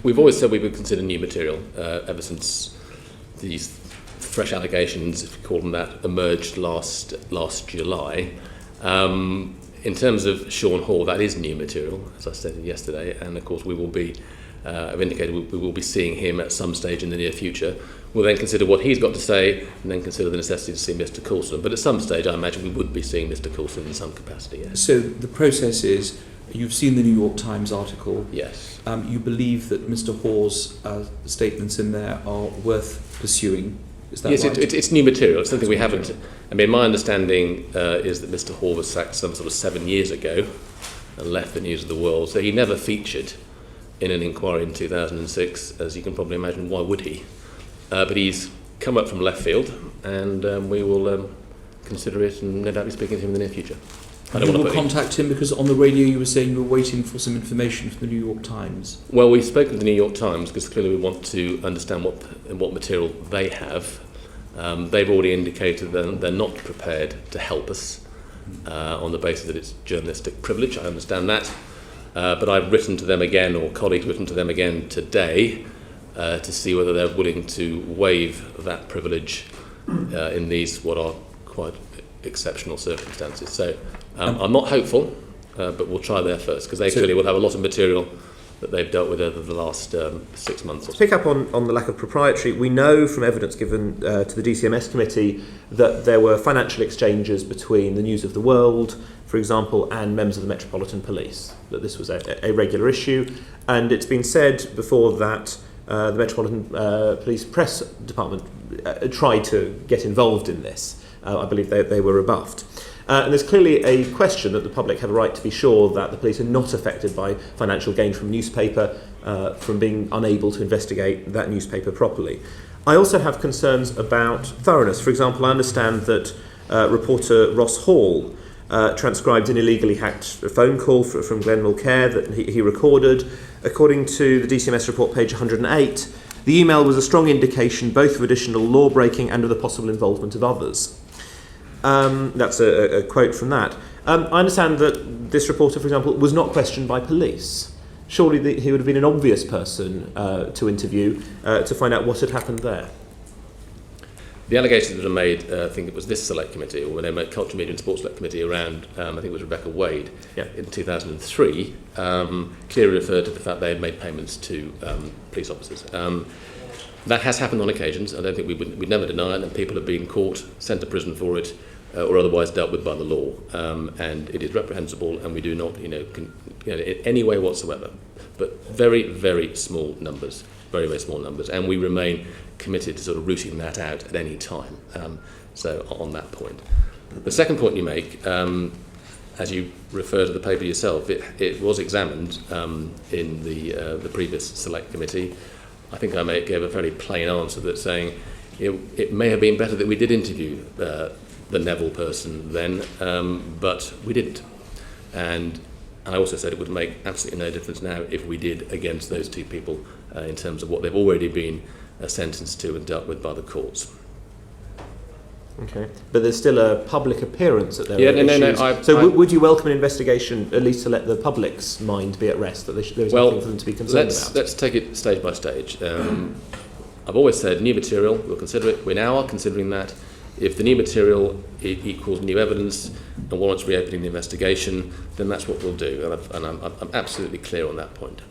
We've always said we would consider new material ever since these fresh allegations, if you call them that, emerged last July. In terms of Sean Hall, that is new material, as I stated yesterday, and of course we will be, I've indicated we will be seeing him at some stage in the near future. We'll then consider what he's got to say, and then consider the necessity to see Mr. Coulson. But at some stage, I imagine we would be seeing Mr. Coulson in some capacity, yes. So the process is, you've seen the New York Times article. Yes. You believe that Mr. Hall's statements in there are worth pursuing. Is that yes, right? it's new material. It's something we haven't. I mean, my understanding is that Mr. Hall was sacked some sort of 7 years ago and left the news of the world. So he never featured in an inquiry in 2006, as you can probably imagine. Why would he? But he's come up from left field, and we will consider it, and no doubt be speaking to him in the near future. You will contact him because on the radio you were saying you were waiting for some information from the New York Times. Well, we've spoken to the New York Times because clearly we want to understand what material they have. They've already indicated that they're not prepared to help us on the basis that it's journalistic privilege. I understand that. But I've written to them again, or colleagues written to them again today, to see whether they're willing to waive that privilege in these what are quite exceptional circumstances. So I'm not hopeful, but we'll try there first, because they clearly will have a lot of material that they've dealt with over the last 6 months. To pick up on the lack of proprietary, we know from evidence given to the DCMS committee that there were financial exchanges between the News of the World, for example, and members of the Metropolitan Police, that this was a regular issue. And it's been said before that the Metropolitan Police Press Department tried to get involved in this. I believe they were rebuffed. And there's clearly a question that the public have a right to be sure that the police are not affected by financial gain from newspaper, from being unable to investigate that newspaper properly. I also have concerns about thoroughness. For example, I understand that reporter Ross Hall transcribed an illegally hacked phone call from Glenn Mulcair that he recorded. According to the DCMS report, page 108, the email was a strong indication both of additional law breaking and of the possible involvement of others. That's a quote from that. I understand that this reporter, for example, was not questioned by police. Surely he would have been an obvious person to interview to find out what had happened there. The allegations that were made, I think it was this select committee, or when they made Culture, Media and Sports Select Committee around, I think it was Rebecca Wade, in 2003, clearly referred to the fact they had made payments to police officers. That has happened on occasions. I don't think we'd never deny it, and people have been caught, sent to prison for it, or otherwise dealt with by the law. And it is reprehensible, and we do not, in any way whatsoever. But very, very small numbers, very, very small numbers, and we remain committed to sort of rooting that out at any time. So on that point. The second point you make, as you refer to the paper yourself, it was examined in the previous select committee. I think I gave a very plain answer that saying it may have been better that we did interview the Neville person then, but we didn't. And I also said it would make absolutely no difference now if we did against those two people in terms of what they've already been sentenced to and dealt with by the courts. Okay, but there's still a public appearance that there are issues. No. Would you welcome an investigation, at least to let the public's mind be at rest, that there is nothing for them to be concerned about? Let's take it stage by stage. I've always said new material, we'll consider it. We now are considering that. If the new material equals new evidence and warrants reopening the investigation, then that's what we'll do. And I'm absolutely clear on that point.